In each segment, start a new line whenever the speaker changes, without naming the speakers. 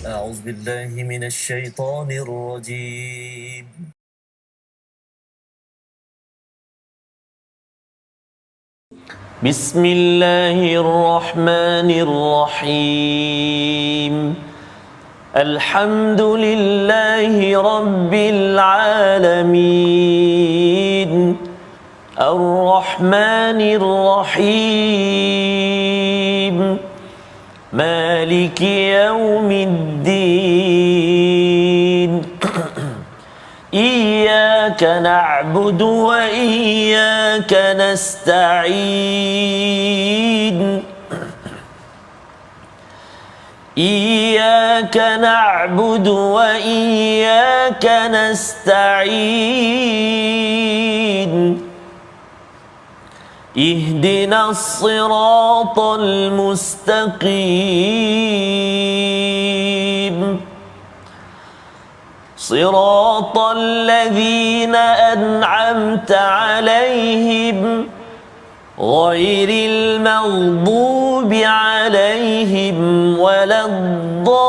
أعوذ بالله من الشيطان الرجيم بسم الله الرحمن الرحيم الحمد لله رب العالمين الرحمن الرحيم مالك يوم الدين إياك نعبد وإياك نستعين إياك نعبد وإياك نستعين اهدنا الصراط المستقيم صراط الذين أنعمت عليهم غير المغضوب عليهم ولا الضالين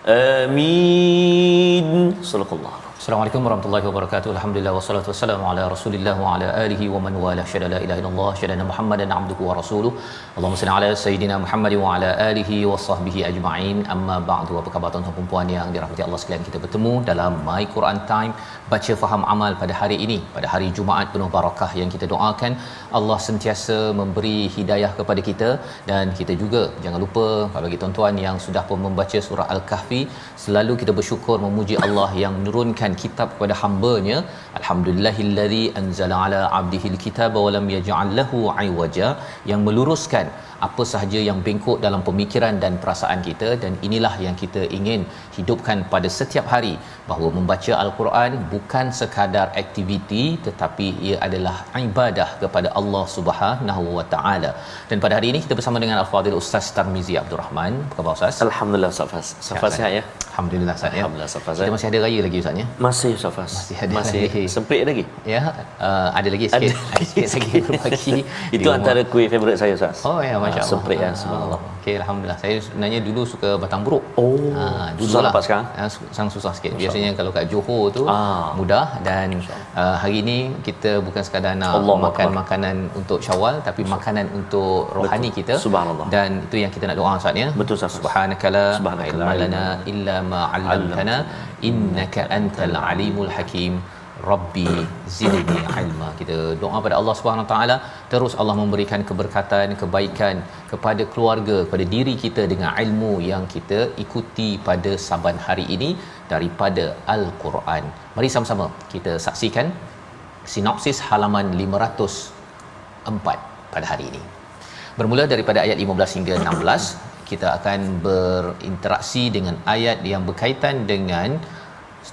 آمين صدق الله.
Assalamualaikum warahmatullahi wabarakatuh. Alhamdulillah wassalatu wassalamu ala Rasulillah wa ala alihi wa man wala. Syada la ilaha illallah, syada Muhammadan abduhu wa rasuluh. Allahumma salli ala sayidina Muhammad wa ala alihi wa sahbihi ajma'in. Amma ba'du. Apa khabar tuan-tuan dan puan yang dirahmati Allah sekalian? Kita bertemu dalam My Quran Time, baca faham amal pada hari ini, pada hari Jumaat penuh barakah yang kita doakan Allah sentiasa memberi hidayah kepada kita, dan kita juga jangan lupa bagi tuan-tuan yang sudah pun membaca surah Al-Kahfi, selalu kita bersyukur memuji Allah yang menurunkan kitab kepada hamba-Nya. Alhamdulillahillazi anzala ala 'abdihil kitaba wa lam yaj'al lahu 'iwaja, yang meluruskan apa sahaja yang bengkok dalam pemikiran dan perasaan kita. Dan inilah yang kita ingin hidupkan pada setiap hari, bahawa membaca Al-Quran bukan sekadar aktiviti, tetapi ia adalah ibadah kepada Allah Subhanahu wa taala. Dan pada hari ini kita bersama dengan Al-Fadhil Ustaz Tarmizi Abdul Rahman. Apa khabar Ustaz?
Alhamdulillah Ustaz. Ustaz sihat ya?
Alhamdulillah Ustaz ya.
Alhamdulillah Ustaz.
Kita masih ada raya lagi Ustaz ya?
Masih Ustaz.
Masih
lagi. Sempit lagi?
Ya, ada lagi sikit. Ada sikit lagi berbagi.
Itu antara kuih favourite saya Ustaz.
Oh ya, masya-Allah.
Semprit ya, subhanallah.
Okey, alhamdulillah. Saya sebenarnya dulu suka batang buruk. Dulu
susah
lah.
dapat sekarang?
Sangat susah sikit. Biasanya kalau kat Johor tu mudah, dan hari ini kita bukan sekadar nak makan makanan untuk Syawal, tapi makanan untuk rohani kita.
Subhanallah.
Dan itu yang kita nak doa Ustaz ya.
Betul Ustaz.
Subhanakala ilma lana illa ma 'allamtana innaka antal alimul hakim. Rabbi zidni ilma. Kita doa pada Allah Subhanahu Wa Taala, terus Allah memberikan keberkatan, kebaikan kepada keluarga, kepada diri kita dengan ilmu yang kita ikuti pada saban hari ini daripada Al-Quran. Mari sama-sama kita saksikan sinopsis halaman 504 pada hari ini. Bermula daripada ayat 15 hingga 16, kita akan berinteraksi dengan ayat yang berkaitan dengan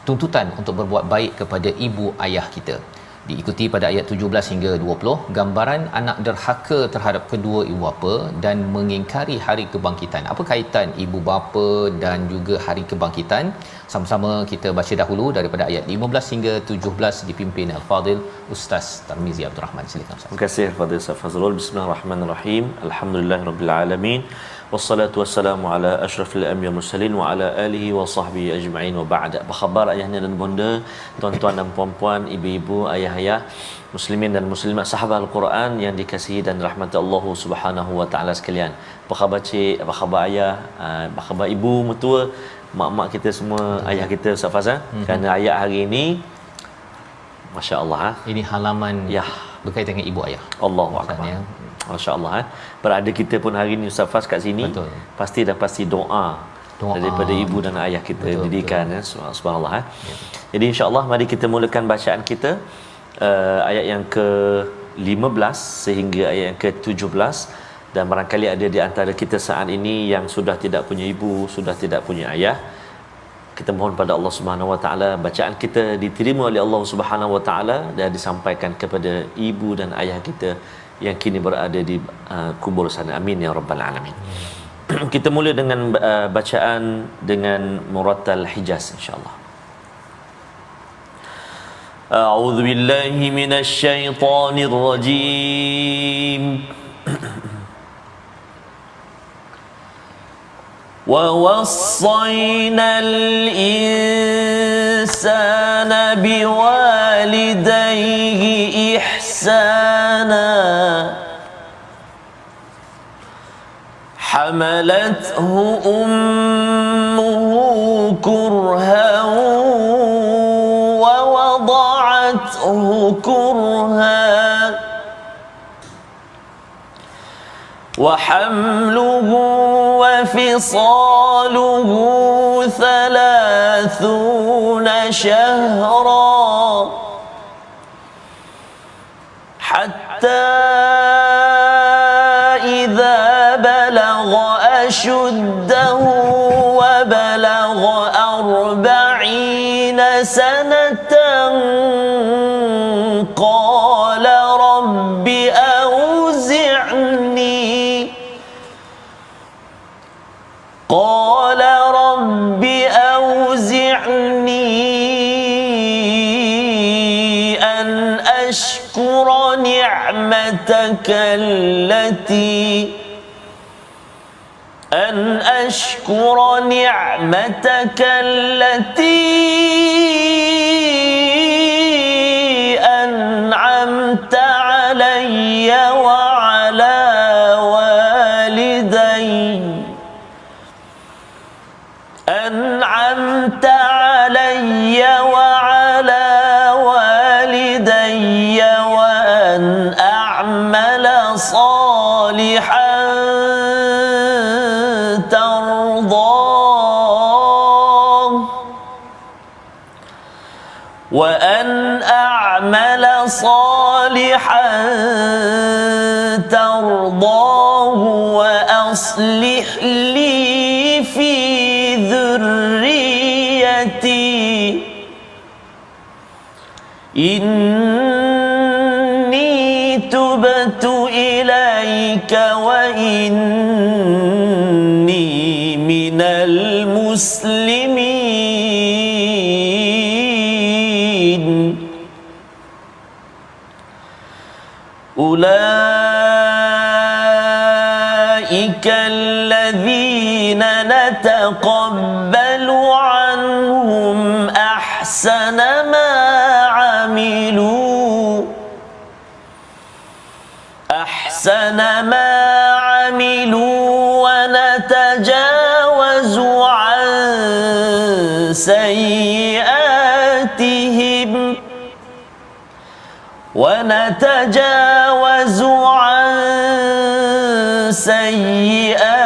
tuntutan untuk berbuat baik kepada ibu ayah kita. Diikuti pada ayat 17 hingga 20, gambaran anak derhaka terhadap kedua ibu bapa dan mengingkari hari kebangkitan. Apa kaitan ibu bapa dan juga hari kebangkitan? Sama-sama kita baca dahulu daripada ayat 15 hingga 17, dipimpin Al-Fadhil Ustaz Tarmizi Abdul Rahman. Silakan Ustaz.
Terima kasih Fadil Ustaz Fazrul. Bismillahirrahmanirrahim. Alhamdulillahirabbil alamin. Wassalatu wassalamu ala asyrafil anbiya mursalin wa ala alihi wa sahbihi ajma'in wa ba'da. Apa khabar ayahnya dan bonda, tuan-tuan dan puan-puan, ibu-ibu, ayah-ayah, muslimin dan muslimat, sahabat Al-Quran yang dikasihi dan rahmati Allah Subhanahu wa taala sekalian. Apa khabar cik, apa khabar ayah, apa khabar ibu mertua, mak-mak kita semua, ayah kita Ustaz Fazal. Kerana ayat hari ini masya-Allah
ini halaman
ya
berkaitan dengan ibu ayah.
Allahu akbar. Masya-Allah berada kita pun hari ini Ustaz Faz kat sini.
Betul.
Pasti doa daripada ibu dan ayah kita didikan ya. Subhanallah Jadi insya-Allah mari kita mulakan bacaan kita ayat yang ke-15 sehingga ayat yang ke-17. Dan barangkali ada di antara kita saat ini yang sudah tidak punya ibu, sudah tidak punya ayah. Kita mohon pada Allah Subhanahu Wa Taala bacaan kita diterima oleh Allah Subhanahu Wa Taala dan disampaikan kepada ibu dan ayah kita yang kini berada di kubur sana. Amin ya rabbal alamin. Kita mula dengan bacaan dengan murattal Hijaz insya-Allah. أعوذ بالله من الشيطان الرجيم ووصينا الإنسان بوالديه إحسانا حملته أمه كرها ووضعته كرها وحمله وفصاله 30 شهرا حتى إذا بلغ أشده وبلغ 40 سنة قال رب أوزعني أن أشكر نعمتك التي أنعمت علي وعلى والدي وأن أعمل صالحا ترضاه وأصلح لي في ذريتي إني تبت إليك وإني من المسلمين أولئك الذين نتقبل عنهم أحسن ما عملوا ونتجاوز عن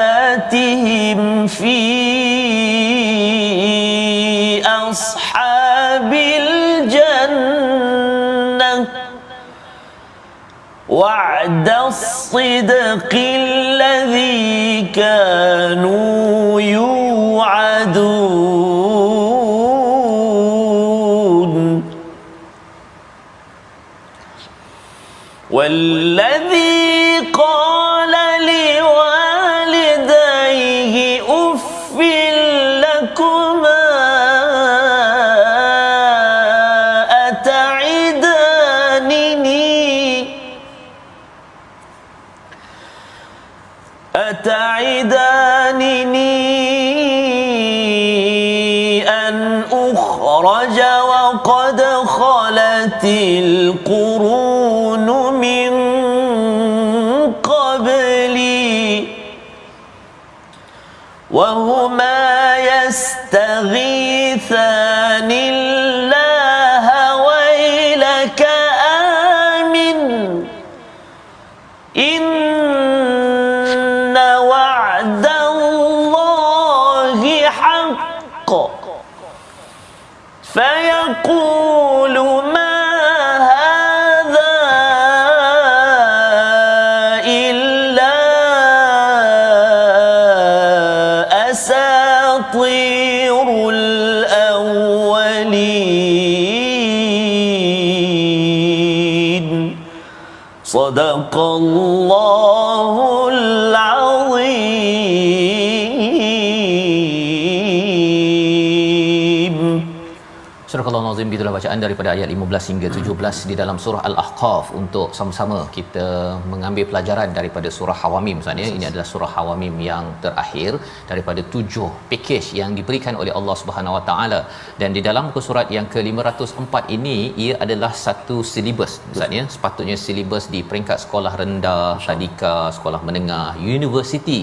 سيئاتهم في أصحاب الجنة وعد الصدق الذي كانوا يوعدون والذي قال لوالديه أف لكما أتعدانني أن أخرج وقد خلت القرون من قبلي وهما يستغيثان الله ويلك آمن إن وعد الله حق فيقول ما هذا إلا أساطير الأولين صدق الله العظيم.
Surah Allah Astagfirullahalazim, gitulah bacaan daripada ayat 15 hingga 17 di dalam surah Al-Ahqaf untuk sama-sama kita mengambil pelajaran daripada surah Hawamim. Maksudnya ini adalah surah Hawamim yang terakhir daripada 7 pakej yang diberikan oleh Allah Subhanahu Wa Taala. Dan di dalam muka surat yang ke-504 ini, ia adalah satu silibus. Maksudnya sepatutnya silibus di peringkat sekolah rendah, tadika, sekolah menengah, universiti,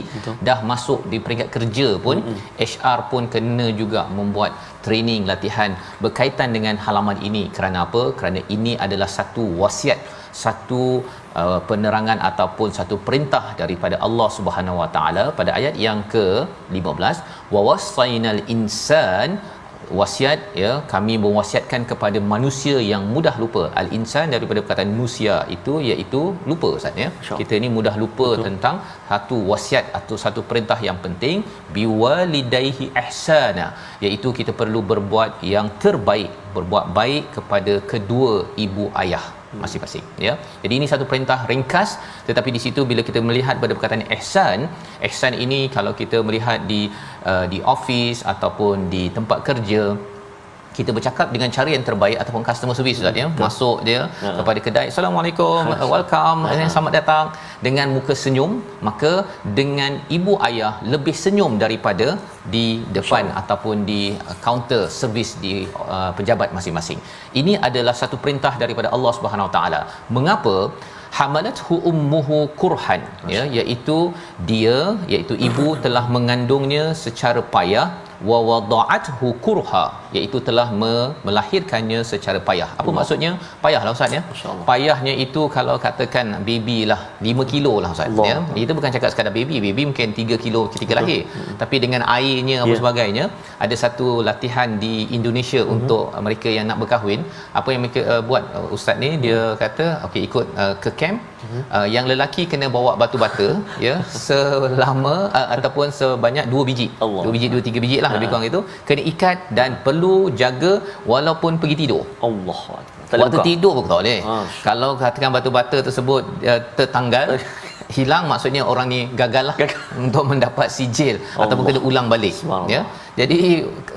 dah masuk di peringkat kerja pun, HR pun kena juga membuat training, latihan berkaitan dengan halaman ini. Kerana apa? Kerana ini adalah satu wasiat, satu penerangan ataupun satu perintah daripada Allah Subhanahu Wa Taala pada ayat yang ke-15, wa wasainal insan, wasiat, ya, kami mewasiatkan kepada manusia yang mudah lupa. Al insan daripada perkataan manusia itu iaitu lupa, Ustaz, ya. Kita ni mudah lupa. Betul. Tentang satu wasiat atau satu perintah yang penting, biwalidayhi ihsana, iaitu kita perlu berbuat yang terbaik, berbuat baik kepada kedua ibu ayah masing-masing, ya. Jadi ini satu perintah ringkas, tetapi di situ bila kita melihat pada perkataan ihsan ini, kalau kita melihat di office ataupun di tempat kerja, kita bercakap dengan cara yang terbaik ataupun customer service, Ustaz, ya. Masuk dia kepada kedai, assalamualaikum, welcome, selamat datang, dengan muka senyum, maka dengan ibu ayah lebih senyum daripada di depan ataupun di kaunter servis di pejabat masing-masing. Ini adalah satu perintah daripada Allah Subhanahu Wa Taala. Mengapa? Hamalathu ummuhu kurhan, ya, iaitu ibu telah mengandungnya secara payah, wa wada'athu kurha, iaitu telah melahirkannya secara payah. Apa maksudnya payahlah, Ustaz, ya? Payahnya itu kalau katakan baby lah 5 kilo lah, Ustaz, ya. Itu bukan cakap sekadar baby mungkin 3 kilo ketika lahir, tapi dengan airnya apa sebagainya. Ada satu latihan di Indonesia untuk mereka yang nak berkahwin. Apa yang mereka buat, Ustaz ni dia kata okey, ikut ke camp, yang lelaki kena bawa batu bata, ya, selama ataupun sebanyak 2 biji. 2 biji 2-3 biji lah lebih kurang itu, kena ikat dan perlu jaga walaupun pergi tidur. Allah. Waktu tidur pun tak boleh. Kalau katakan batu bata tersebut tertanggal, hilang, maksudnya orang ni gagal lah untuk mendapat sijil ataupun kena ulang balik, ya. Jadi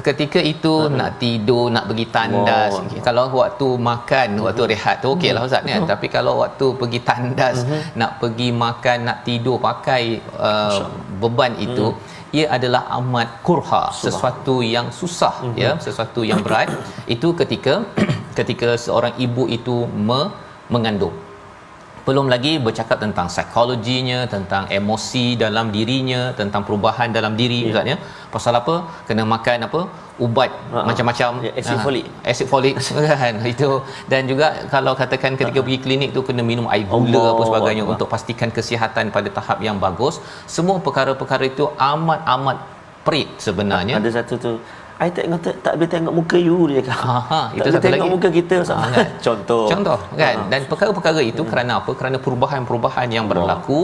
ketika itu nak tidur, nak pergi tandas, kalau waktu makan, waktu rehat tu okeylah, Ustaz, kan. Tapi kalau waktu pergi tandas, nak pergi makan, nak tidur pakai beban itu, ia adalah amat kurha, sesuatu yang susah, ya, sesuatu yang berat. Itu ketika seorang ibu itu mengandung. Belum lagi bercakap tentang psikologinya, tentang emosi dalam dirinya, tentang perubahan dalam diri, Ustaz, ya. Pasal apa? Kena makan apa? Ubat macam-macam, acid folic kan, itu. Dan juga kalau katakan ketika pergi klinik tu kena minum air gula apa sebagainya untuk pastikan kesihatan pada tahap yang bagus. Semua perkara-perkara itu amat perit sebenarnya.
Ada satu tu, I tak boleh tengok muka you dia kan. Itu satu tengok lagi muka kita, kan? Contoh
kan. Dan perkara-perkara itu kerana apa? Kerana perubahan-perubahan yang berlaku.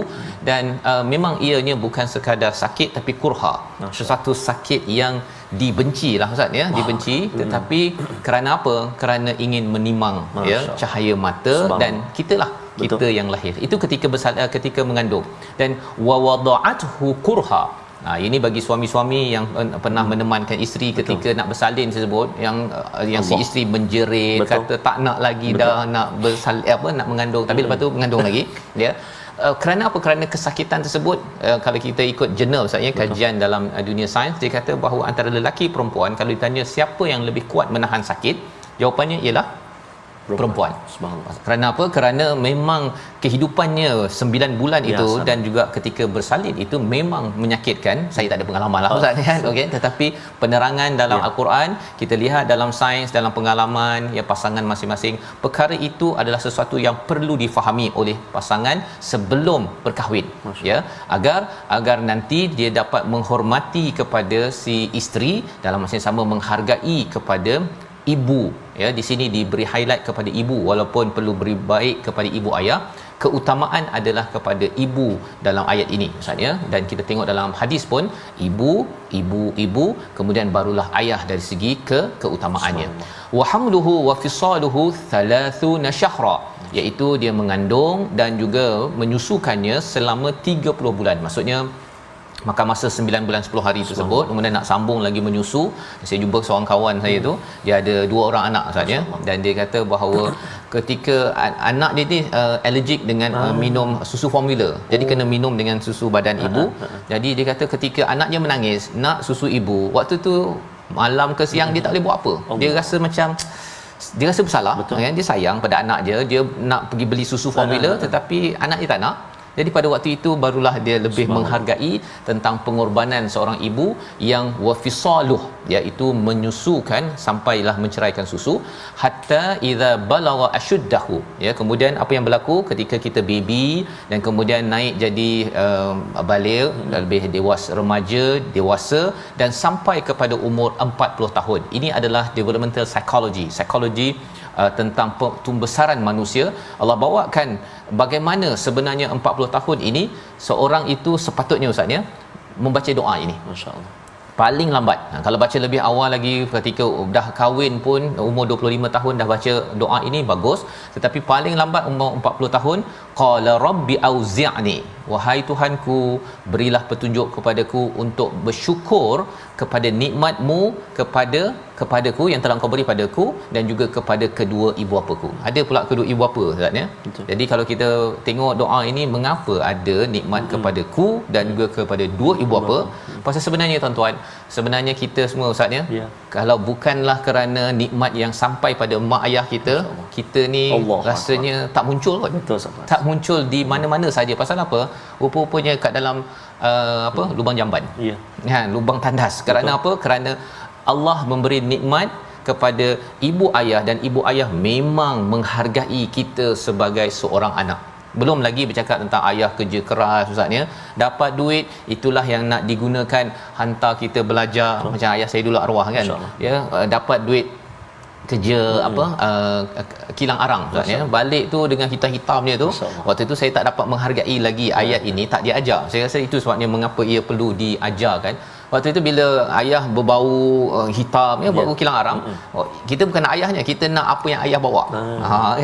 Dan memang ianya bukan sekadar sakit, tapi kurha, sesuatu sakit yang dibenci lah, Ustaz, ya. Dibenci, tetapi kerana apa? Kerana ingin menimang, ya, cahaya mata. Dan kita yang lahir itu ketika mengandung. Dan wa wada'athu kurha, ini bagi suami-suami yang pernah menemankan isteri ketika nak bersalin tersebut, yang si isteri menjerit, kata tak nak lagi dah nak bersalin, nak mengandung, tapi lepas tu mengandung lagi, ya. Kerana apa? Kerana kesakitan tersebut. Kalau kita ikut jurnal, Ustaz, ya, kajian dalam dunia sains, dia kata bahawa antara lelaki perempuan, kalau ditanya siapa yang lebih kuat menahan sakit, jawapannya ialah perempuan. Kerana apa? Kerana memang kehidupannya 9 bulan itu dan juga ketika bersalin itu memang menyakitkan. Saya tak ada pengalaman lah, Ustaz, kan. Okey, tetapi penerangan dalam Al-Quran, kita lihat dalam sains, dalam pengalaman, ya, pasangan masing-masing, perkara itu adalah sesuatu yang perlu difahami oleh pasangan sebelum berkahwin, ya, agar nanti dia dapat menghormati kepada si isteri, dalam masa yang sama menghargai kepada ibu, ya. Di sini diberi highlight kepada ibu, walaupun perlu beri baik kepada ibu ayah. Keutamaan adalah kepada ibu dalam ayat ini, Ustaz, ya. Dan kita tengok dalam hadis pun ibu, kemudian barulah ayah dari segi keutamaannya. Wa hamluhu wa fisaluhu 30 syahra, iaitu dia mengandung dan juga menyusukannya selama 30 bulan. Maksudnya makan masa 9 bulan 10 hari tersebut, kemudian nak sambung lagi menyusu. Saya jumpa seorang kawan saya tu, dia ada 2 orang anak Ustaz ya, dan dia kata bahawa ketika anak dia ni allergic dengan minum susu formula, jadi kena minum dengan susu badan ibu. Jadi dia kata ketika anaknya menangis nak susu ibu, waktu tu malam ke siang dia tak boleh buat apa. Dia rasa macam dia rasa bersalah kan, dia sayang pada anak dia nak pergi beli susu formula tetapi anak dia tak nak. Jadi pada waktu itu barulah dia lebih menghargai tentang pengorbanan seorang ibu yang wafisaluh, iaitu menyusukan sampailah menceraikan susu hatta idza balagha ashuddahu, ya. Kemudian apa yang berlaku ketika kita baby dan kemudian naik jadi baligh, lebih dewasa, remaja, dewasa dan sampai kepada umur 40 tahun. Ini adalah developmental psychology tentang pembesaran manusia. Allah bawakan bagaimana sebenarnya 40 tahun ini seorang itu sepatutnya Ustaz ya membaca doa ini.
Masya-Allah.
Paling lambat, kalau baca lebih awal lagi ketika dah kahwin pun umur 25 tahun dah baca doa ini bagus, tetapi paling lambat umur 40 tahun, qala rabbi auzi'ni, wahai Tuhanku berilah petunjuk kepadaku untuk bersyukur kepada nikmat-Mu kepadaku yang telah Kau beri padaku dan juga kepada kedua ibu bapaku. Ada pula kedua ibu bapa Ustaz ya. Jadi kalau kita tengok doa ini, mengapa ada nikmat kepadaku dan juga kepada dua ibu bapa? Pasal sebenarnya tuan-tuan, sebenarnya kita semua Ustaz ya, kalau bukanlah kerana nikmat yang sampai pada mak ayah kita, kita ni Allah rasanya Allah tak muncul kot.
Betul,
tak muncul di mana-mana saja. Pasal apa? Rupa-rupanya kat dalam lubang jamban. Ya. Kan, lubang tandas. Kerana apa? Kerana Allah memberi nikmat kepada ibu ayah dan ibu ayah memang menghargai kita sebagai seorang anak. Belum lagi bercakap tentang ayah kerja keras Ustaz ya, dapat duit itulah yang nak digunakan hantar kita belajar. Macam ayah saya dulu arwah kan, ya, dapat duit kerja kilang arang Ustaz ya, balik tu dengan hitam dia tu. Waktu tu saya tak dapat menghargai lagi ayat ini, tak diajar. Saya rasa itu sebabnya mengapa ia perlu diajarkan. Waktu itu bila ayah berbau hitam ya, bau kilang arang, kita bukan nak ayahnya, kita nak apa yang ayah bawa.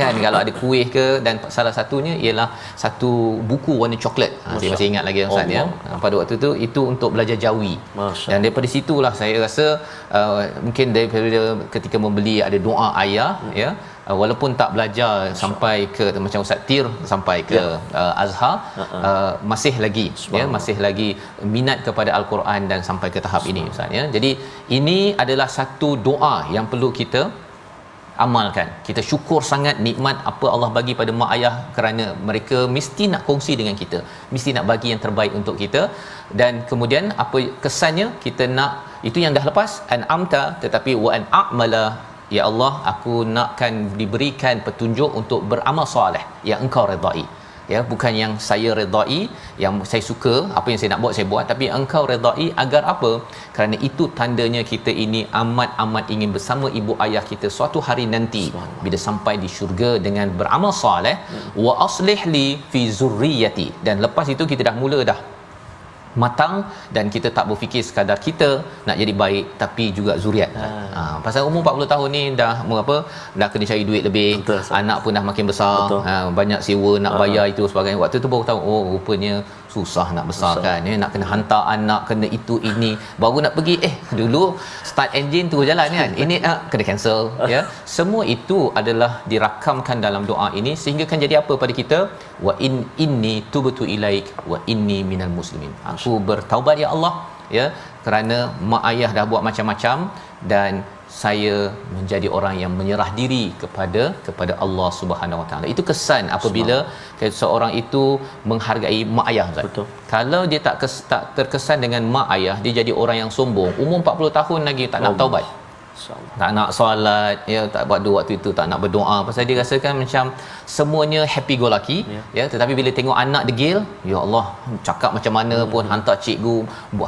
Kan, kalau ada kuih ke, dan salah satunya ialah satu buku warna coklat. Saya masih ingat lagi Ustaz ya. Pada waktu tu itu untuk belajar jawi. Dan daripada situlah saya rasa mungkin daripada ketika membeli ada doa ayah ya, walaupun tak belajar sampai ke macam Ustaz Tir sampai ke Azhar, masih lagi ya, masih lagi minat kepada Al-Quran dan sampai ke tahap ini Ustaz ya. Jadi ini adalah satu doa yang perlu kita amalkan. Kita syukur sangat nikmat apa Allah bagi pada mak ayah, kerana mereka mesti nak kongsi dengan kita, mesti nak bagi yang terbaik untuk kita. Dan kemudian apa kesannya, kita nak itu yang dah lepas an'amta, tetapi wa an a'mala, ya Allah aku nakkan diberikan petunjuk untuk beramal soleh yang Engkau redai. Ya, bukan yang saya redai, yang saya suka, apa yang saya nak buat saya buat, tapi Engkau redai agar apa? Kerana itu tandanya kita ini amat ingin bersama ibu ayah kita suatu hari nanti bila sampai di syurga dengan beramal soleh. Wa aslih li fi zurriyati, dan lepas itu kita dah mula dah matang dan kita tak berfikir sekadar kita nak jadi baik tapi juga zuriat. Pasal umur 40 tahun ni dah dah kena cari duit lebih. Betul, anak pun dah makin besar. Banyak sewa nak bayar itu sebagainya. Waktu tu baru tahu, oh rupanya susah nak besarkan ya, nak kena hantar anak, kena itu ini, baru nak pergi dulu start engine tu jalan kan, ini kena cancel ya. Semua itu adalah dirakamkan dalam doa ini sehingga kan jadi apa pada kita? Wa inni tubtu ilaik wa inni minal muslimin. Aku bertaubat ya Allah ya, kerana mak ayah dah buat macam-macam dan saya menjadi orang yang menyerah diri kepada Allah Subhanahu Wa Taala. Itu kesan apabila seorang itu menghargai mak ayah Ustaz. Betul. Kalau dia tak terkesan dengan mak ayah, dia jadi orang yang sombong. Umur 40 tahun lagi tak nak taubat. Tak nak solat ya, tak buat doa waktu itu, tak nak berdoa pasal dia rasakan macam semuanya happy go lucky ya. Tetapi bila tengok anak degil, ya Allah, cakap macam mana pun, hantar cikgu,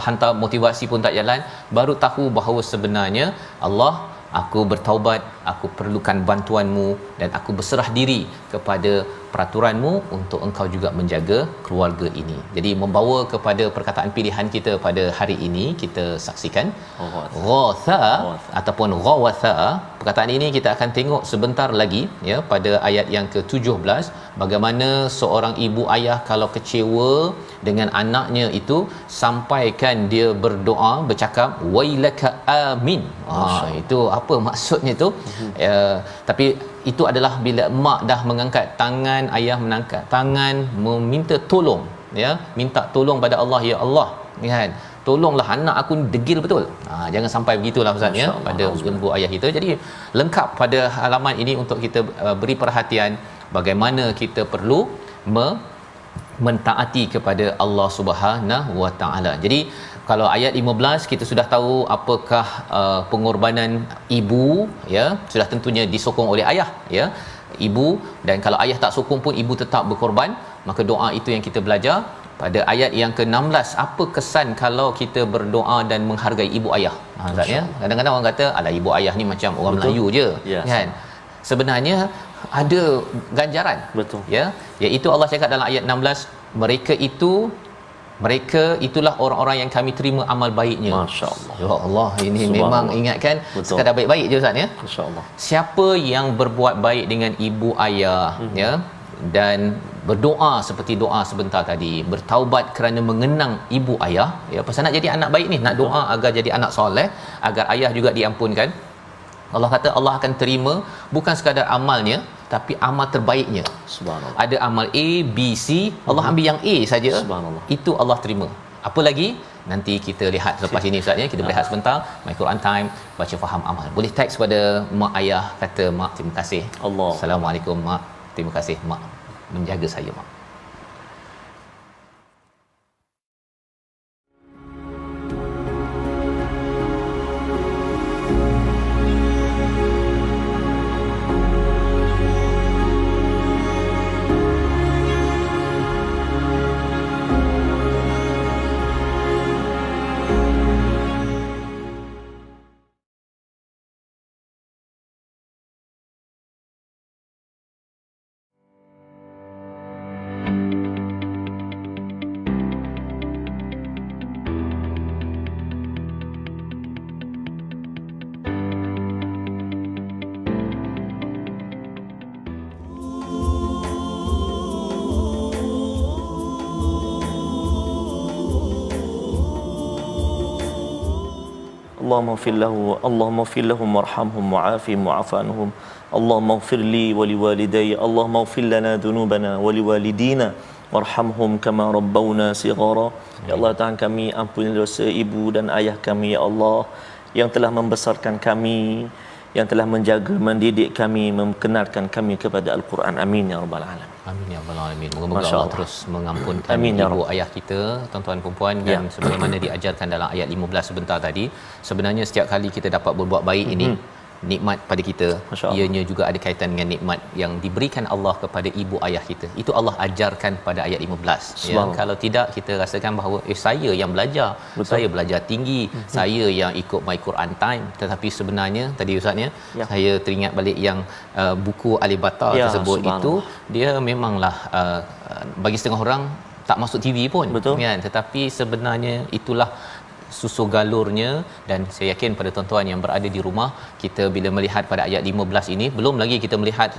hantar motivasi pun tak jalan, baru tahu bahawa sebenarnya Allah, aku bertaubat aku perlukan bantuanmu dan aku berserah diri kepada peraturanmu untuk engkau juga menjaga keluarga ini. Jadi membawa kepada perkataan pilihan kita pada hari ini, kita saksikan ghatha ataupun ghawatha. Perkataan ini kita akan tengok sebentar lagi ya pada ayat yang ke-17, bagaimana seorang ibu ayah kalau kecewa dengan anaknya itu sampaikan dia berdoa bercakap wailaka amin. Itu apa maksudnya tu? Tapi itu adalah bila mak dah mengangkat tangan, ayah mengangkat tangan meminta tolong, ya, minta tolong pada Allah, ya Allah, kan, tolonglah anak aku ni degil betul. Jangan sampai begitulah ustaz ya pada ibu ayah kita. Jadi lengkap pada halaman ini untuk kita beri perhatian bagaimana kita perlu mentaati kepada Allah Subhanahu Wa Taala. Jadi kalau ayat 15 kita sudah tahu apakah pengorbanan ibu, ya, sudah tentunya disokong oleh ayah, ya, ibu, dan kalau ayah tak sokong pun ibu tetap berkorban, maka doa itu yang kita belajar. Pada ayat yang ke-16, apa kesan kalau kita berdoa dan menghargai ibu ayah? Ustaz ya, kadang-kadang orang kata alah ibu ayah ni macam orang Melayu je, kan? Sebenarnya ada ganjaran.
Betul.
Ya, iaitu Allah cakap dalam ayat 16, mereka itulah orang-orang yang kami terima amal baiknya.
Masya-Allah.
Ya Allah, ini memang ingatkan sekadar baik-baik je Ustaz ya.
Masya-Allah.
Siapa yang berbuat baik dengan ibu ayah, ya, dan berdoa seperti doa sebentar tadi, bertaubat kerana mengenang ibu ayah, ya, pasal nak jadi anak baik ni, nak doa agar jadi anak soleh, agar ayah juga diampunkan. Allah kata Allah akan terima bukan sekadar amalnya, tapi amal terbaiknya.
Subhanallah.
Ada amal A, B, C, Allah ambil yang A saja.
Subhanallah.
Itu Allah terima. Apa lagi? Nanti kita lihat selepas ini Ustaz ya. Kita berehat sebentar. My Quran Time, baca faham amal. Boleh teks pada mak ayah, kata mak terima kasih.
Allah.
Assalamualaikum mak. Terima kasih mak menjaga saya mak.
اللهم اغفر له اللهم اغفر لهم وارحمهم وعافهم واعف عنهم اللهم اغفر لي ولوالدي اللهم اغفر لنا ذنوبنا ولوالدينا warhamhum kama rabbawna sighara. Ya Allah, Tuhan kami, ampuni dosa ibu dan ayah kami, ya Allah, yang telah membesarkan kami, yang telah menjaga, mendidik kami, memkenalkan kami kepada Al-Quran. Amin ya rabbal alamin.
Amin ya rabbal alamin. Moga-moga Allah terus mengampunkan ibu ayah kita, tuan-tuan dan puan, dan sebagaimana diajarkan dalam ayat 15 sebentar tadi, sebenarnya setiap kali kita dapat berbuat baik ini nikmat pada kita, ianya juga ada kaitan dengan nikmat yang diberikan Allah kepada ibu ayah kita. Itu Allah ajarkan pada ayat 15. Ya, kalau tidak kita rasakan bahawa saya yang belajar, saya belajar tinggi, saya yang ikut My Quran Time, tetapi sebenarnya tadi ustaznya saya teringat balik yang buku Alif Bata tersebut itu dia memanglah bagi setengah orang tak masuk TV pun, kan, tetapi sebenarnya itulah susu galurnya. Dan saya yakin pada tuan-tuan yang berada di rumah, kita bila melihat pada ayat 15 ini, belum lagi kita melihat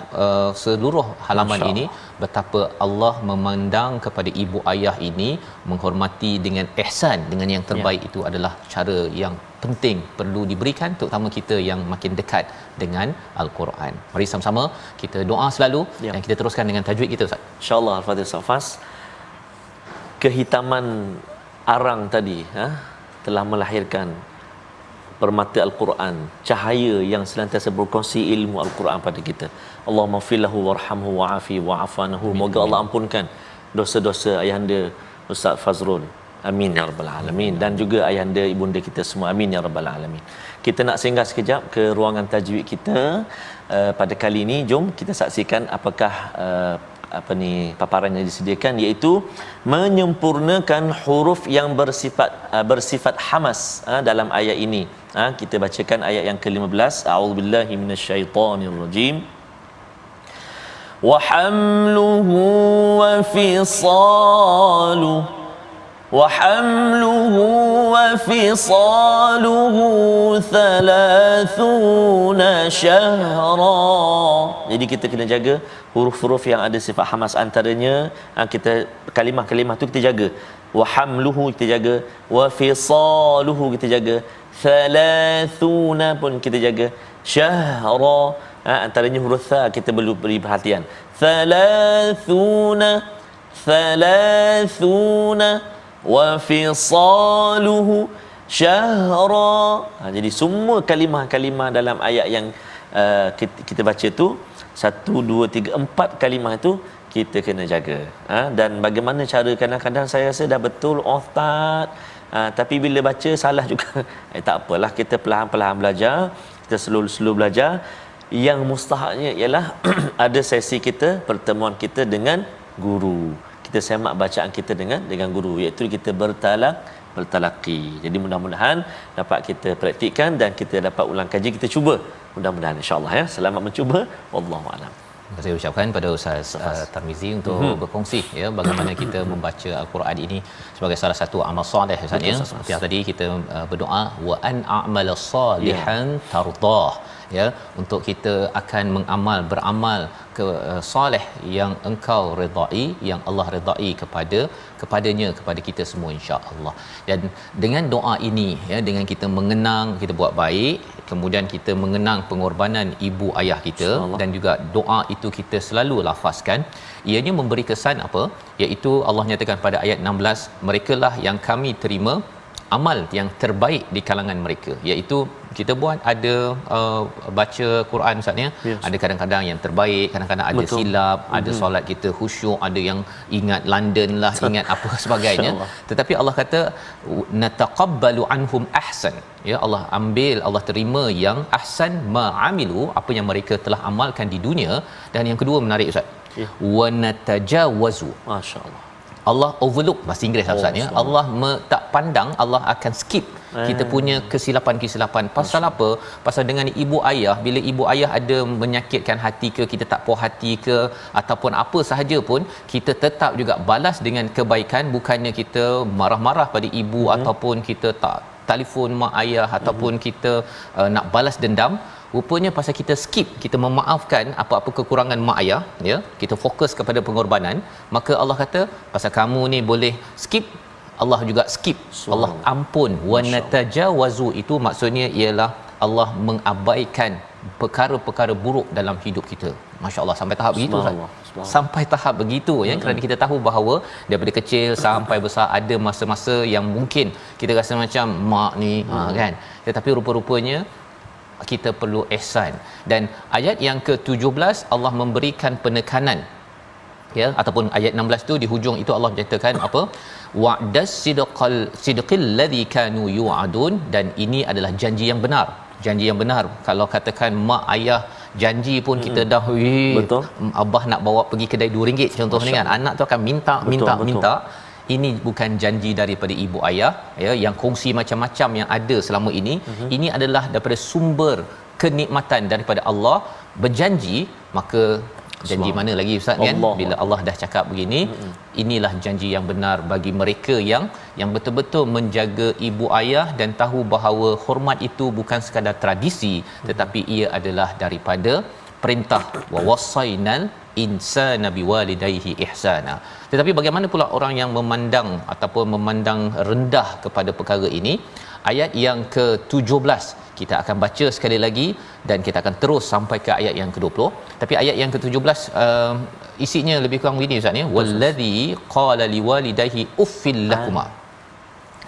seluruh halaman ini, betapa Allah memandang kepada ibu ayah ini, menghormati dengan ihsan, dengan yang terbaik. Itu adalah cara yang penting perlu diberikan, terutama kita yang makin dekat dengan Al-Quran. Mari sama-sama kita doa selalu dan kita teruskan dengan tajwid kita Ustaz.
InsyaAllah. Al-Fatihah Safas. Kehitaman arang tadi telah melahirkan permata Al-Quran, cahaya yang senantiasa berkongsi ilmu Al-Quran pada kita. Allahumma fillahu warhamhu wa'afi wa'afanahu. Moga Allah ampunkan dosa-dosa ayahanda Ustaz Fazrul. Amin ya rabbal alamin. Dan juga ayahanda ibunda kita semua. Amin ya rabbal alamin. Kita nak singgah sekejap ke ruangan tajwid kita pada kali ini. Jom kita saksikan apakah paparan yang disediakan, iaitu menyempurnakan huruf yang bersifat hamas dalam ayat ini. Kita bacakan ayat yang ke-15. A'udzubillahi minasyaitonirrajim. Wa hamluhu wa fisaluhu wa fisaluhu 30 syahra. Jadi kita kena jaga huruf-huruf yang ada sifat hamas, antaranya kita kalimah-kalimah tu kita jaga. Wa hamluhu kita jaga, wa fisaluhu kita jaga, 30 pun kita jaga, syahra antaranya huruf tha kita perlu beri perhatian. 30 wa fisaluhu syahra. Jadi semua kalimah-kalimah dalam ayat yang kita baca tu 1 2 3 4 kalimah tu kita kena jaga. Dan bagaimana cara, kadang-kadang saya rasa dah betul ustaz, tapi bila baca salah juga. Tak apalah, kita perlahan-perlahan belajar, kita slow belajar. Yang mustahaknya ialah ada sesi kita, pertemuan kita dengan guru. Kita semak bacaan kita dengan guru, iaitu kita bertalaqi. Jadi mudah-mudahan dapat kita praktikkan dan kita dapat ulang kaji, kita cuba. Mudah-mudahan insya-Allah ya. Selamat mencuba. Wallahu a'lam.
Saya ucapkan pada Ustaz Tarmizi untuk berkongsi ya bagaimana kita membaca Al-Quran ini sebagai salah satu amal soleh Ustaz ya. Seperti yang tadi kita berdoa wa an a'mala salihan tardah ya, untuk kita akan beramal soleh yang engkau redai, yang Allah redai kepadanya, kepada kita semua insya-Allah. Dan dengan doa ini ya, dengan kita mengenang, kita buat baik, kemudian kita mengenang pengorbanan ibu ayah kita, dan juga doa itu kita selalu lafazkan, ianya memberi kesan apa, iaitu Allah nyatakan pada ayat 16, merekalah yang kami terima amal yang terbaik di kalangan mereka, iaitu kita buat ada baca Quran Ustaz ya, ada kadang-kadang yang terbaik, kadang-kadang ada silap, ada solat kita khusyuk, ada yang ingat London lah, ingat apa sebagainya, tetapi Allah kata nataqabbalu anhum ahsan ya, Allah ambil, Allah terima yang ahsan ma'amilu, apa yang mereka telah amalkan di dunia. Dan yang kedua menarik Ustaz, wa natajawazu, masya-Allah, Allah overlook, bahasa Inggeris Ustaz ya, Allah tak pandang, Allah akan skip kita punya kesilapan-kesilapan. Pasal apa? Pasal dengan ibu ayah, bila ibu ayah ada menyakitkan hati ke, kita tak puas hati ke, ataupun apa sahaja pun, kita tetap juga balas dengan kebaikan, bukannya kita marah-marah pada ibu ataupun kita tak telefon mak ayah ataupun kita nak balas dendam. Rupanya pasal kita skip, kita memaafkan apa-apa kekurangan mak ayah ya, kita fokus kepada pengorbanan, maka Allah kata pasal kamu ni boleh skip, Allah juga skip, Allah ampun. Wa natajawazu itu maksudnya ialah Allah mengabaikan perkara-perkara buruk dalam hidup kita. Masya-Allah, sampai tahap begitu Ustaz. Sampai tahap begitu ya, kerana kita tahu bahawa daripada kecil sampai besar ada masa-masa yang mungkin kita rasa macam mak ni kan, tetapi rupa-rupanya kita perlu ihsan. Dan ayat yang ke-17 Allah memberikan penekanan ya, ataupun ayat 16 tu di hujung itu Allah nyatakan apa, wa'das sidqil ladzi kanu yu'adun, dan ini adalah janji yang benar. Janji yang benar, kalau katakan mak ayah janji pun kita dah betul, abah nak bawa pergi kedai RM2 contohnya kan, anak tu akan minta. Ini bukan janji daripada ibu ayah ya, yang kongsi macam-macam yang ada selama ini. Ini adalah daripada sumber kenikmatan daripada Allah. Berjanji, maka janji mana lagi Ustaz kan, bila Allah dah cakap begini, inilah janji yang benar bagi mereka yang betul-betul menjaga ibu ayah dan tahu bahawa hormat itu bukan sekadar tradisi, tetapi ia adalah daripada perintah wa wasainal insana biwalidayhi ihsana. Tetapi bagaimana pula orang yang memandang ataupun memandang rendah kepada perkara ini? Ayat yang ke-17 kita akan baca sekali lagi dan kita akan terus sampai ke ayat yang ke-20. Tapi ayat yang ke-17 isinya lebih kurang begini Ustaz ya, wallazi qala liwalidayhi uffil lakuma.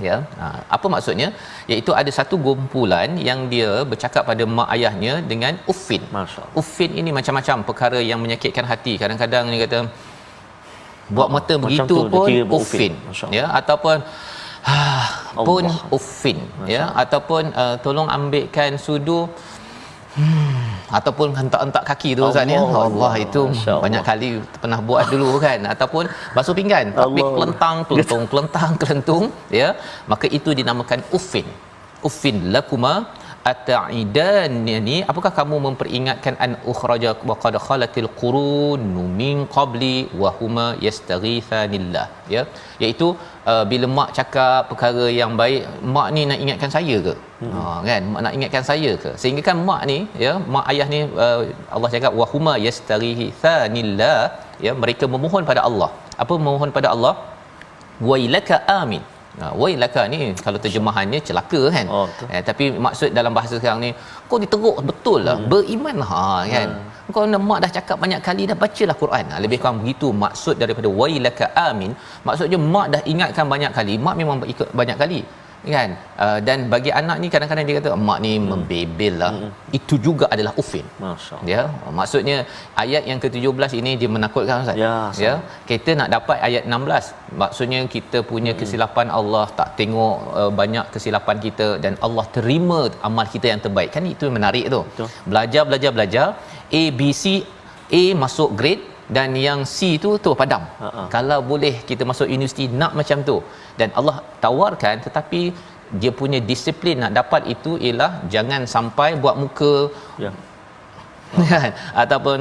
Ya, apa maksudnya? Iaitu ada satu kumpulan yang dia bercakap pada mak ayahnya dengan uffin. Uffin ini macam-macam perkara yang menyakitkan hati. Kadang-kadang dia kata buat mata begitu pun uffin ya, ataupun pun uffin ya, ataupun tolong ambilkan sudu ataupun hentak-hentak kaki tu Ustaz ni. Allah itu banyak kali pernah buat dulu kan, ataupun basuh pinggan tapi kelentang ya, maka itu dinamakan uffin lakuma ataidan. Ni apakah kamu memperingatkan an ukhraja wa qad khalatil qurun min qabli wa huma yastaghithanillah, ya, iaitu bila mak cakap perkara yang baik, mak ni nak ingatkan saya ke? Kan, mak nak ingatkan saya ke? Sehingga kan mak ni, ya, mak ayah ni, Allah cakap wa huma yastaghithanillah, ya, mereka memohon pada Allah. Apa memohon pada Allah? Wailaka amin. Wailaka ni kalau terjemahannya celaka kan. Tapi maksud dalam bahasa sekarang ni, kau diteruk betul lah, berimanlah kan. Kau mak dah cakap banyak kali dah, bacalah Quran. Lebih kurang begitu maksud daripada wailaka amin. Maksudnya mak dah ingatkan banyak kali, mak memang ikut banyak kali kan. Dan bagi anak ni kadang-kadang dia kata mak ni membebel lah. Itu juga adalah ufin. Masya-Allah. Ya, maksudnya ayat yang ke-17 ini dia menakutkan Ustaz. Ya, kita nak dapat ayat 16. Maksudnya kita punya kesilapan, Allah tak tengok banyak kesilapan kita dan Allah terima amal kita yang terbaik. Kan itu menarik tu. Belajar A B C, A masuk grade dan yang C tu padam. Kalau boleh kita masuk universiti nak macam tu. Dan Allah tawarkan, tetapi dia punya disiplin nak dapat itu ialah jangan sampai buat muka kan, ataupun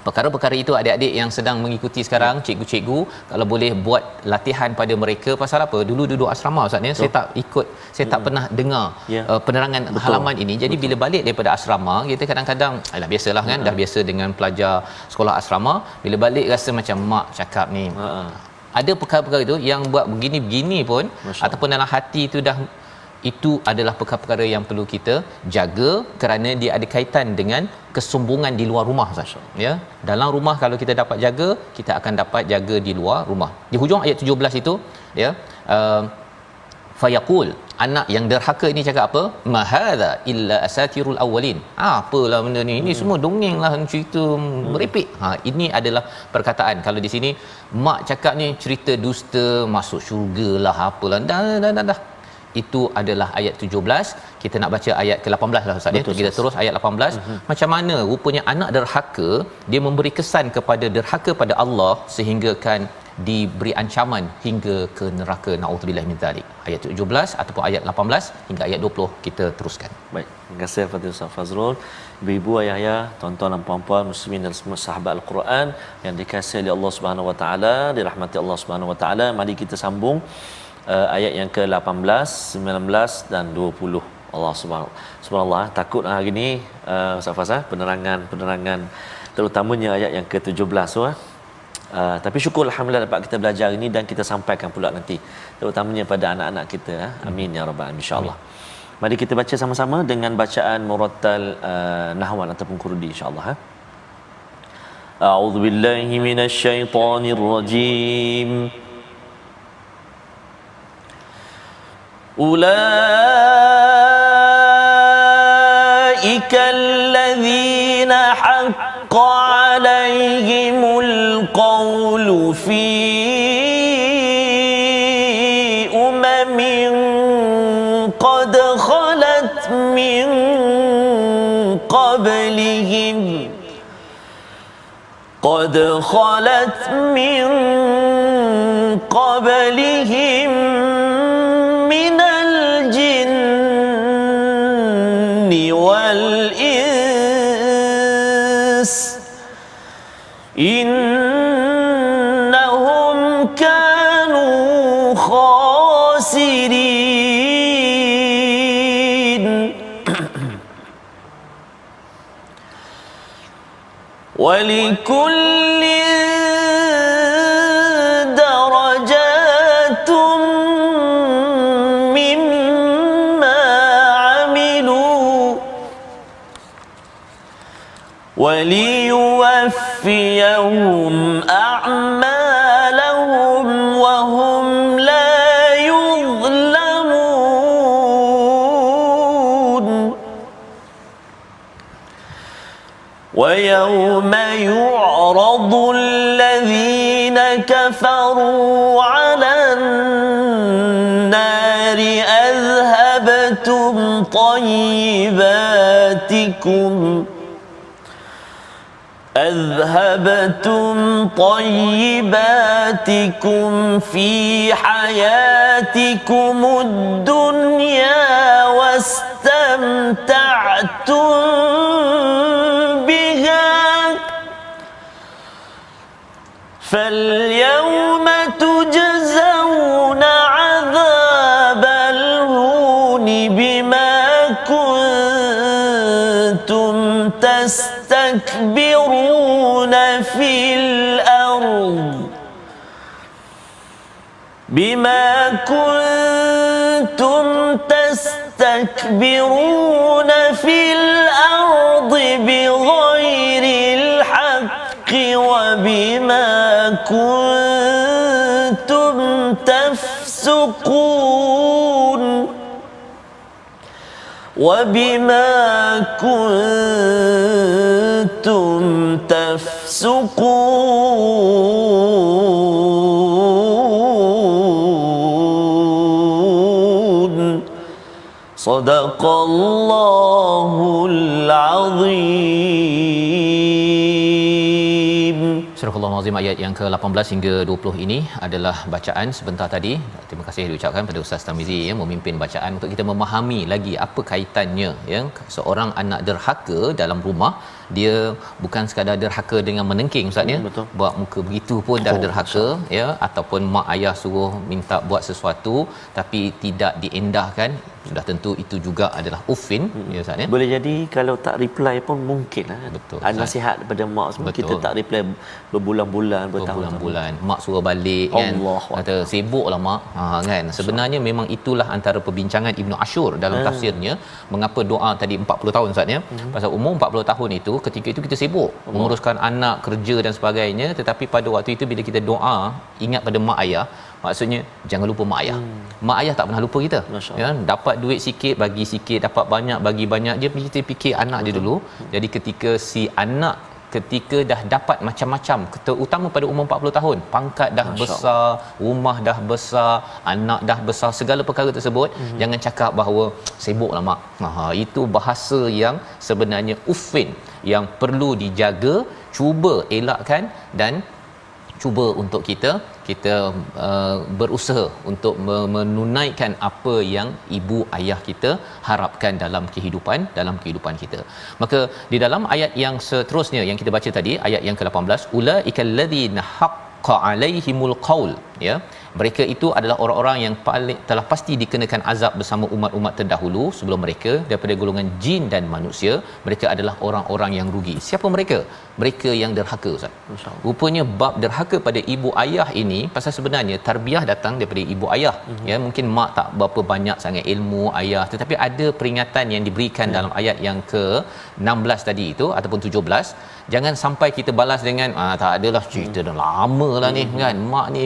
perkara-perkara itu. Adik-adik yang sedang mengikuti sekarang, cikgu-cikgu kalau boleh buat latihan pada mereka. Pasal apa? Dulu duduk asrama Ustaz ni, saya tak ikut, saya tak pernah dengar penerangan halaman ini. Jadi bila balik daripada asrama, kita kadang-kadang alah biasalah kan, dah biasa dengan pelajar sekolah asrama, bila balik rasa macam mak cakap ni ada perkara-perkara itu yang buat begini-begini pun, ataupun dalam hati itu dah, itu adalah perkara-perkara yang perlu kita jaga, kerana dia ada kaitan dengan kesombongan di luar rumah Ustaz. Ya, dalam rumah kalau kita dapat jaga, kita akan dapat jaga di luar rumah. Di hujung ayat 17 itu, ya, fayaqul, anak yang derhaka ini cakap apa? Mahadha illa asatirul awwalin. Apalah benda ni, ini semua dongeng lah, cerita merepek. Ini adalah perkataan. Kalau di sini mak cakap ni cerita dusta, masuk syurga lah, apalah, dah. Itu adalah ayat 17. Kita nak baca ayat ke-18 lah Ustaz. Kita terus ayat 18. Macam mana rupanya anak derhaka, dia memberi kesan kepada derhaka pada Allah sehingga kan diberi ancaman hingga ke neraka. Naudzubillah min zalik. Ayat 17 ataupun ayat 18 hingga ayat 20 kita teruskan.
Baik, terima kasih kepada Ustaz Fazrul. Ibu-ibu, ayah-ayah, tuan-tuan dan puan-puan muslimin dan semua sahabat Al-Quran yang dikasihi oleh Allah Subhanahu Wa Taala, dirahmati Allah Subhanahu Wa Taala, mari kita sambung ayat yang ke-18, 19 dan 20. Allah subhanallah, takut hari ni Ustaz Faz, penerangan terutamanya ayat yang ke-17 tapi syukur alhamdulillah dapat kita belajar ini dan kita sampaikan pula nanti terutamanya pada anak-anak kita. Amin ya rabbal alamin, insyaallah. Mari kita baca sama-sama dengan bacaan murattal nahwan ataupun kurdi insyaallah. A'udzu billahi minasyaitonir rajim. أولئك الذين حق عليهم القول في أمم قد خلت من قبلهم من الجن والإنس إنهم كانوا خاسرين ولكل درجات مما عملوا وليوفيهم أعمالهم وهم لا يظلمون ويوم يعرض الذين كفروا على النار أذهبتم طيباتكم أذهبتم طيباتكم في حياتكم الدنيا واستمتعتم بها فاليوم تجزون عذاب الهون بما كنتم تستكبرون في الأرض بغير الحق وبما كنتم تفسقون صدق الله العظيم.
Surah Al-Azim ayat yang ke-18 hingga 20 ini adalah bacaan sebentar tadi. Terima kasih diucapkan pada Ustaz Tamizi ya, memimpin bacaan untuk kita memahami lagi apa kaitannya ya, seorang anak derhaka dalam rumah. Dia bukan sekadar derhaka dengan menengking Ustaz ya, buat muka begitu pun dah derhaka ya, ataupun mak ayah suruh minta buat sesuatu tapi tidak diendahkan, sudah tentu itu juga adalah ufin ya Ustaz ya.
Boleh jadi kalau tak reply pun mungkin
betul.
Nasihat daripada mak semua kita tak reply berbulan-bulan,
berbulan-bulan, mak suruh balik kan, kata sibuklah mak kan. Sebenarnya memang itulah antara perbincangan Ibnu Ashur dalam tafsirnya, mengapa doa tadi 40 tahun Ustaz ya. Pasal umur 40 tahun itu, ketika itu kita sibuk menguruskan anak, kerja dan sebagainya, tetapi pada waktu itu bila kita doa ingat pada mak ayah, maksudnya jangan lupa mak ayah. Mak ayah tak pernah lupa kita ya. Dapat duit sikit bagi sikit, dapat banyak bagi banyak, dia fikir anak dia dulu. Jadi ketika si anak ketika dah dapat macam-macam, terutama pada umur 40 tahun, pangkat dah besar, rumah dah besar, anak dah besar, segala perkara tersebut, jangan cakap bahawa sibuklah mak. Itu bahasa yang sebenarnya ufin, yang perlu dijaga, cuba elakkan dan cuba untuk kita berusaha untuk menunaikan apa yang ibu ayah kita harapkan dalam kehidupan kita. Maka di dalam ayat yang seterusnya yang kita baca tadi, ayat yang ke-18, ulaikal ladzina haqqa alaihimul qaul ya, mereka itu adalah orang-orang yang paling telah pasti dikenakan azab bersama umat-umat terdahulu sebelum mereka daripada golongan jin dan manusia. Mereka adalah orang-orang yang rugi. Siapa mereka? Mereka yang derhaka Ustaz. Rupanya bab derhaka pada ibu ayah ini, pasal sebenarnya tarbiyah datang daripada ibu ayah ya. Mungkin mak tak berapa banyak sangat ilmu ayah, tetapi ada peringatan yang diberikan dalam ayat yang ke-16 tadi itu ataupun 17. Jangan sampai kita balas dengan tak adalah cerita dah lama lah ni kan, mak ni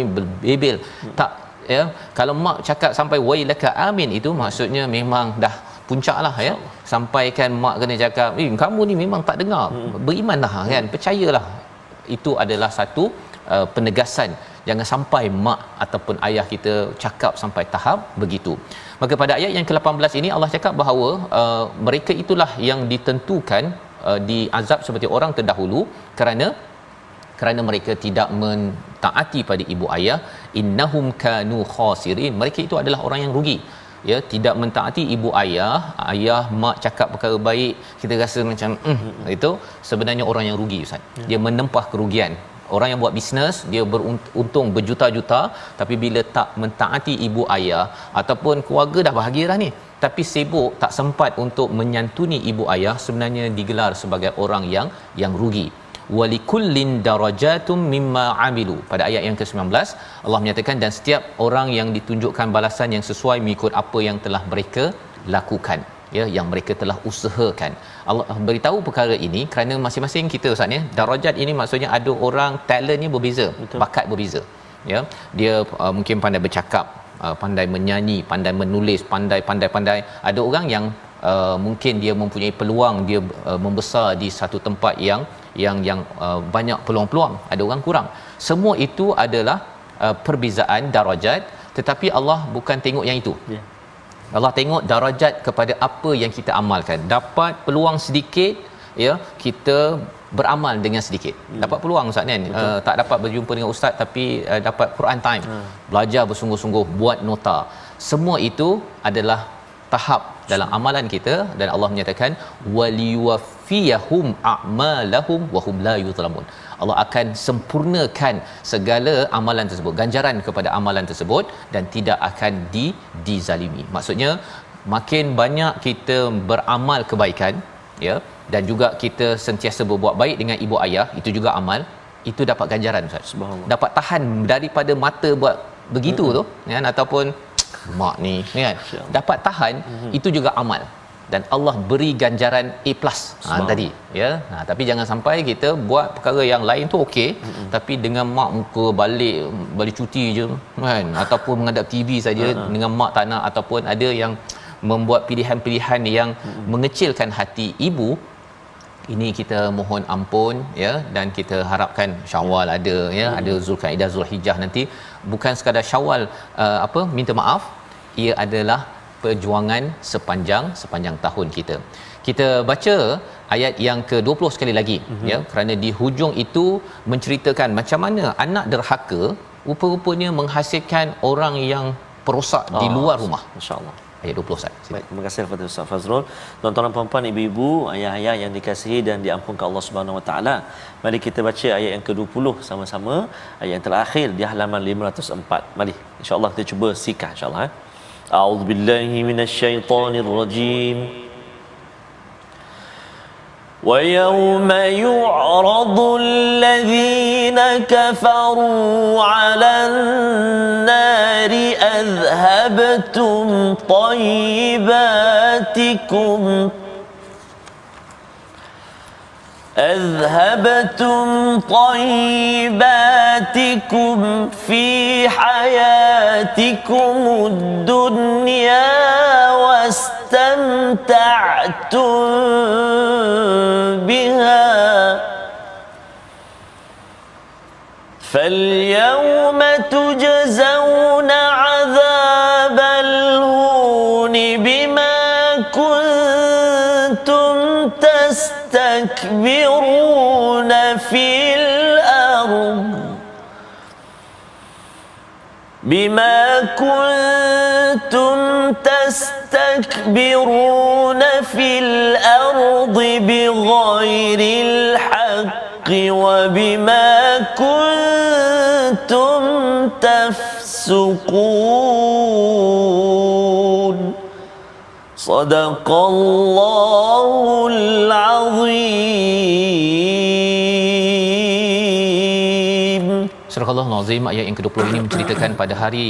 bebel. Tak ya, kalau mak cakap sampai wailaka amin, itu maksudnya memang dah puncaklah ya. Sampaikan mak kena cakap kamu ni memang tak dengar, berimanlah kan, percayalah. Itu adalah satu penegasan. Jangan sampai mak ataupun ayah kita cakap sampai tahap begitu. Maka pada ayat yang ke-18 ini Allah cakap bahawa mereka itulah yang ditentukan diazab seperti orang terdahulu kerana mereka tidak mentaati pada ibu ayah. Innahum kanu khasirin, mereka itu adalah orang yang rugi ya. Tidak mentaati ibu ayah, mak cakap perkara baik, kita rasa macam itu sebenarnya orang yang rugi Ustaz. Dia menempah kerugian. Orang yang buat bisnes, dia beruntung berjuta-juta, tapi bila tak mentaati ibu ayah ataupun keluarga dah bahagia dah ni, tapi sibuk tak sempat untuk menyantuni ibu ayah, sebenarnya digelar sebagai orang yang rugi. Walikullin darajatum mimma amilu. Pada ayat yang ke-19 Allah menyatakan, dan setiap orang yang ditunjukkan balasan yang sesuai mengikut apa yang telah mereka lakukan ya, yang mereka telah usahakan. Allah beritahu perkara ini kerana masing-masing kita Ustaz ya, darajat ini maksudnya ada orang talentnya berbeza, bakat berbeza ya. Dia mungkin pandai bercakap, pandai menyanyi, pandai menulis, pandai. Ada orang yang mungkin dia mempunyai peluang, dia membesar di satu tempat yang banyak peluang-peluang, ada orang kurang. Semua itu adalah perbezaan darajat, tetapi Allah bukan tengok yang itu. Allah tengok darajat kepada apa yang kita amalkan. Dapat peluang sedikit, ya, kita beramal dengan sedikit. Dapat peluang ustaz kan, tak dapat berjumpa dengan ustaz tapi dapat Quran time, belajar bersungguh-sungguh, buat nota. Semua itu adalah tahap dalam amalan kita, dan Allah menyatakan waliyuwaffiyahum a'malahum wa hum la yuzlamun. Allah akan sempurnakan segala amalan tersebut, ganjaran kepada amalan tersebut, dan tidak akan dizalimi. Maksudnya makin banyak kita beramal kebaikan, ya, dan juga kita sentiasa berbuat baik dengan ibu ayah, itu juga amal, itu dapat ganjaran ustaz. Subhanallah. Dapat tahan daripada mata buat begitu tu kan, ataupun mak ni kan dapat tahan, itu juga amal, dan Allah beri ganjaran A+ tadi, ya. Tapi jangan sampai kita buat perkara yang lain tu okey, tapi dengan mak muka balik cuti je kan, ataupun menghadap TV saja dengan mak tak nak, ataupun ada yang membuat pilihan-pilihan yang mengecilkan hati ibu. Ini kita mohon ampun, ya, dan kita harapkan Syawal ada, ya, ada Zulkaidah, Zulhijjah nanti, bukan sekadar Syawal minta maaf, ia adalah perjuangan sepanjang tahun kita. Kita baca ayat yang ke-20 sekali lagi, ya, kerana di hujung itu menceritakan macam mana anak derhaka rupa-rupanya menghasilkan orang yang perosak di luar rumah. Insya-Allah. Ayat 20 Ustaz.
Baik, terima kasih kepada Ustaz Fazrul. Tuan-tuan dan puan-puan, ibu-ibu, ayah-ayah yang dikasihi dan diampunkan Allah Subhanahu Wa Taala. Mari kita baca ayat yang ke-20 sama-sama, ayat yang terakhir di halaman 504. Mari insya-Allah kita cuba sikah insya-Allah. A'udzubillahi minasyaitonir rajim. وَيَوْمَ يُعْرَضُ الَّذِينَ كَفَرُوا عَلَى النَّارِ أَذْهَبْتُمْ طَيِّبَاتِكُمْ فِي حَيَاتِكُمُ الدُّنْيَا وَاسْتَمْتَعْتُمْ بِهَا فَالْيَوْمَ تُجْزَوْنَ عَذَابَ الْهُونِ بِمَا كُنتُمْ تستكبرون في الأرض بما كنتم تستكبرون في الأرض بغير الحق وبما كنتم تفسقون صدق الله العظيم.
Surah Al-Azim ayat yang ke-20 ini menceritakan pada hari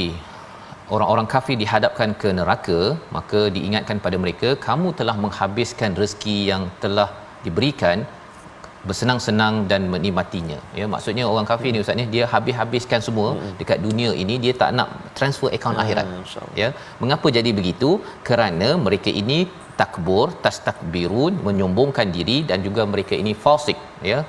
orang-orang kafir dihadapkan ke neraka, maka diingatkan pada mereka, kamu telah menghabiskan rezeki yang telah diberikan bersenang-senang dan menikmatinya. Ya, maksudnya orang kafir ni ustaz ni, dia habis-habiskan semua dekat dunia ini, dia tak nak transfer akaun akhirat. Ya, mengapa jadi begitu? Kerana mereka ini takbur, tastakbirun, menyombongkan diri, dan juga mereka ini fasik, ya.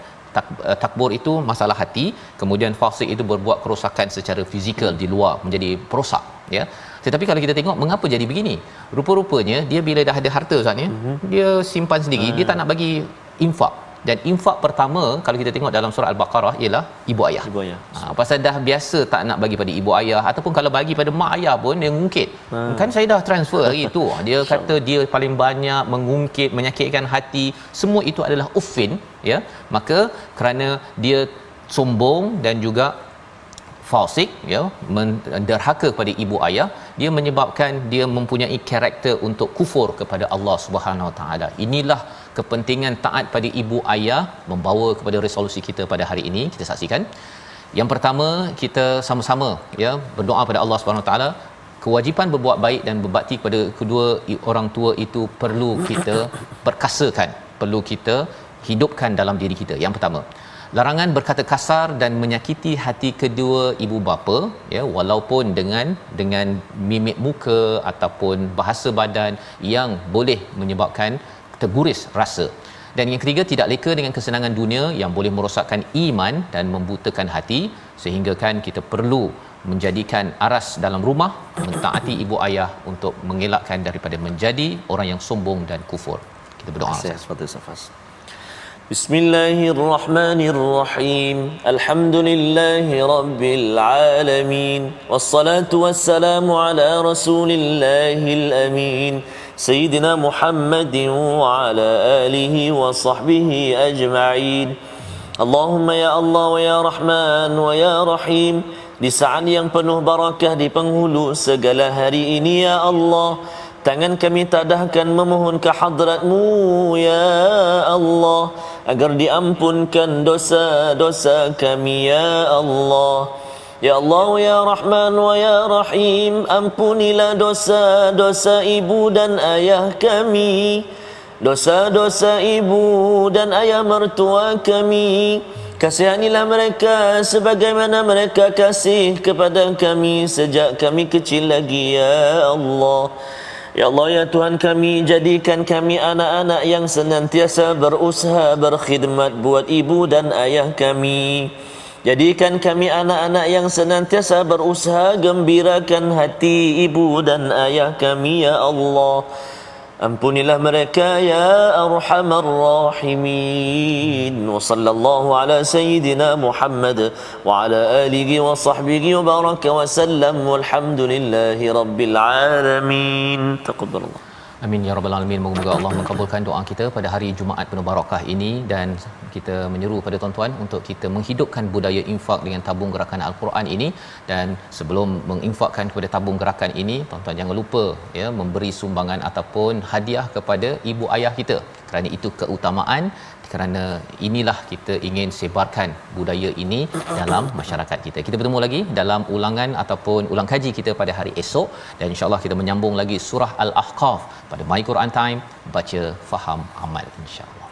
Takbur itu masalah hati, kemudian fasik itu berbuat kerosakan secara fizikal di luar, menjadi perosak, ya. Tetapi kalau kita tengok mengapa jadi begini, rupa-rupanya dia bila dah ada harta ustaz ni, dia simpan sendiri, dia tak nak bagi infak. Dan infak pertama kalau kita tengok dalam surah Al-Baqarah ialah ibu ayah. Pasal dah biasa tak nak bagi pada ibu ayah, ataupun kalau bagi pada mak ayah pun dia ngungkit. Kan saya dah transfer hari itu. Dia kata dia paling banyak mengungkit, menyakitkan hati. Semua itu adalah uffin, ya. Maka kerana dia sombong dan juga fasik, ya, menderhaka kepada ibu ayah, dia menyebabkan dia mempunyai karakter untuk kufur kepada Allah Subhanahu Wa Taala. Inilah kepentingan taat pada ibu ayah membawa kepada resolusi kita pada hari ini. Kita saksikan. Yang pertama, kita sama-sama, ya, berdoa pada Allah Subhanahu Wa Taala. Kewajipan berbuat baik dan berbakti kepada kedua orang tua itu perlu kita perkasakan, perlu kita hidupkan dalam diri kita. Yang pertama, larangan berkata kasar dan menyakiti hati kedua ibu bapa, ya, walaupun dengan mimik muka ataupun bahasa badan yang boleh menyebabkan terguris rasa. Dan yang ketiga, tidak leka dengan kesenangan dunia yang boleh merosakkan iman dan membutakan hati, sehingga kan kita perlu menjadikan aras dalam rumah, mentaati ibu ayah untuk mengelakkan daripada menjadi orang yang sombong dan kufur. Kita berdoa.
Seperti Safas. Bismillahirrahmanirrahim. Alhamdulillahi rabbil alamin. Wassalatu wassalamu ala rasulillahil amin. Sayyidina Muhammadin wa ala alihi wa sahbihi ajma'in. Allahumma ya Allah wa ya Rahman wa ya Rahim. Di saat yang penuh barakah di penghulu segala hari ini ya Allah, tangan kami tadahkan memohon ke hadrat-Mu ya Allah, agar diampunkan dosa-dosa kami ya Allah. Ya Allah ya Rahman wa ya Rahim, ampunilah dosa-dosa ibu dan ayah kami, dosa-dosa ibu dan ayah mertua kami. Kasihanilah mereka sebagaimana mereka kasih kepada kami sejak kami kecil lagi ya Allah. Ya Allah ya Tuhan kami, jadikan kami anak-anak yang senantiasa berusaha berkhidmat buat ibu dan ayah kami. Jadikan kami anak-anak yang senantiasa berusaha gembirakan hati ibu dan ayah kami ya Allah. Ampunilah mereka ya Arhamar Rahimin. Wa sallallahu ala Sayyidina Muhammad wa ala alihi wa sahbihi wa baraka wa sallam. Walhamdulillahi rabbil alamin. Taqabbalallah.
Amin ya rabbal alamin. Moga-moga Allah mengabulkan doa kita pada hari Jumaat penuh barakah ini, dan kita menyeru pada tuan-tuan untuk kita menghidupkan budaya infak dengan tabung gerakan Al-Quran ini. Dan sebelum menginfakkan kepada tabung gerakan ini, tuan-tuan jangan lupa ya memberi sumbangan ataupun hadiah kepada ibu ayah kita, kerana itu keutamaan, kerana inilah kita ingin sebarkan budaya ini dalam masyarakat kita. Kita bertemu lagi dalam ulangan ataupun ulang kaji kita pada hari esok, dan insya-Allah kita menyambung lagi surah Al-Ahqaf pada My Quran Time, baca faham amal insya-Allah.